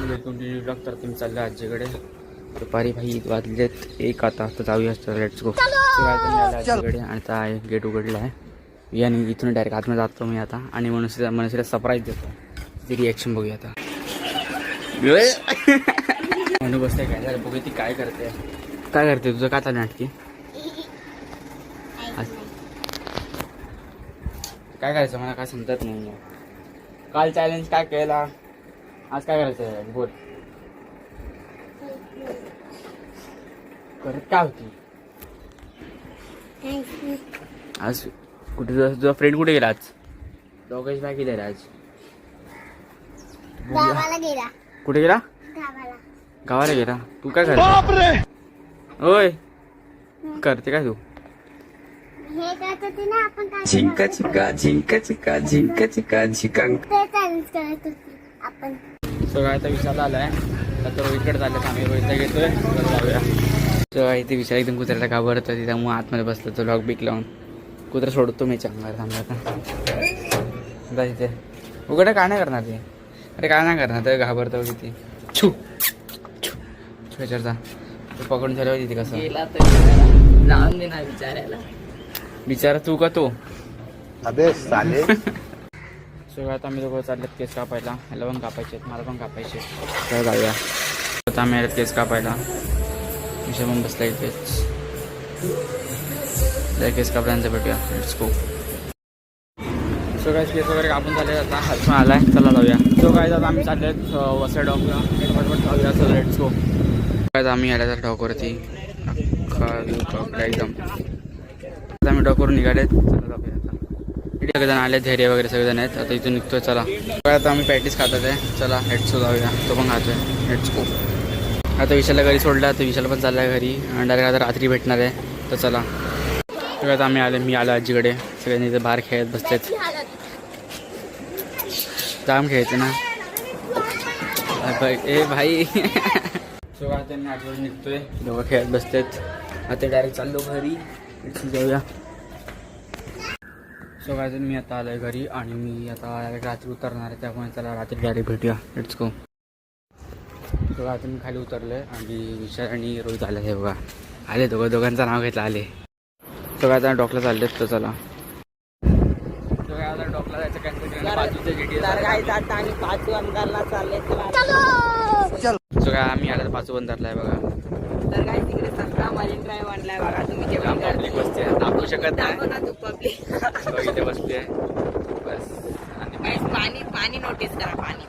Continue blog. तर तुम्ही चाललं आजीकडे. दुपारी भाई वाजलेत 1 आता. तर जाऊया लेट्स गो. आजीकडे आणि आता आहे गेट उघडला आहे आणि इथून डायरेक्ट आतमध्ये जातो मी आता. आणि मनसीला सरप्राईज देतो. ती रिॲक्शन बघूया आता. म्हणून बसते काय झालं बघू ती काय करते. काय करते तुझं काय चालू नाटकी. काय करायचं मला काय समजत नाही. काल चॅलेंज काय केला आज काय करायचं बोल. करत काय होती आज. कुठे तुझा फ्रेंड कुठे गेला आज. दोघेच काय केलं आज. गावाला गेला. कुठे गेला गावाला गेला. तू काय करते होय करते काय तू. हे करत होती ना आपण काय झिंका चिका झिंका चिका झिंका चिका झिका. ते चॅलेंज करत होती आपण. सगळं आता विचारला आलाय. तर रोहितकडे चाललं आम्ही रोहितला घेतोय जाऊया. तेव्हा इथे विचार एकदम कुत्र्याला घाबरत होती त्यामुळे आतमध्ये बसलं तो लॉक बिक लावून. कुत्रा सोडतो मी चांगला थांबला आता तिथे उघडं काय नाही करणार ते. अरे काय नाही करणार तर घाबरतो किती. छू छू विचारता तू पकडून झाल्यावर तिथे कसं लावून दे ना विचारायला. बिचारा तू का तो. अबे साले. सगळं आता आम्ही दोघं चाललेत केस कापायला. ह्याला पण कापायचे मला पण कापायचे. तर जाऊया आता आम्ही आल्यात केस कापायला. विषय पण बसला इथेच. केस कापल्यानंतर भेटूया लेट्स गो. सो काय केस वगैरे कापून झाले आता हात पण आलाय. चला जाऊया. सो काय आता आम्ही चाललेत वसई डॉकला. जाऊया चला लेट्स गो. काय आम्ही आल्या तर डॉकवरती एकदम. आता आम्ही डॉकवरून निघालेत. चला जाऊया आता. सगळेजण आले धैर्य वगैरे सगळेजण आहेत. आता इथून निघतोय चला. आता आम्ही पॅटीस खातात आहे. चला लेट्स गो जाऊया. तो पण खातोय लेट्स गो. आता विशालला घरी सोडला तर विशाल पण चालला आहे घरी. डायरेक्ट आता रात्री भेटणार आहे तर चला. सगळ्यात आम्ही मी आलो आजीकडे. सगळ्यांनी इथे बाहेर खेळत बसलेत. जाम खेळते ना ए भाई. सो आता मी आजीकडे निघतोय. दोघं खेळत बसलेत. आता डायरेक्ट चाललो घरी जाऊया. सो काय मी आता आलो आहे घरी आणि मी आता रात्री उतरणार आहे त्यामुळे चला रात्री डायरेक्ट भेटूया लेट्स गो. सो आता मी खाली उतरलो आहे आणि विशाल आणि रोहित आले हे बघा. आले दोघांचं नाव घेतलं आले. सो काय आता डॉकला चाललेत तर चला. सो काय आता डॉकला जायचं आणि पाचू अंधारला चालले. सो काय आम्ही आला तर पाचू बंधारला आहे बघा. तर काय तिकडे सस्ता मरीन ड्राईव्ह आणलाय बघा. तुम्ही जेवण पब्लिक बसते दाखवू शकत नाही. तू पब्लिक इथे बसते बस. आणि पाणी पाणी नोटीस करा. पाणी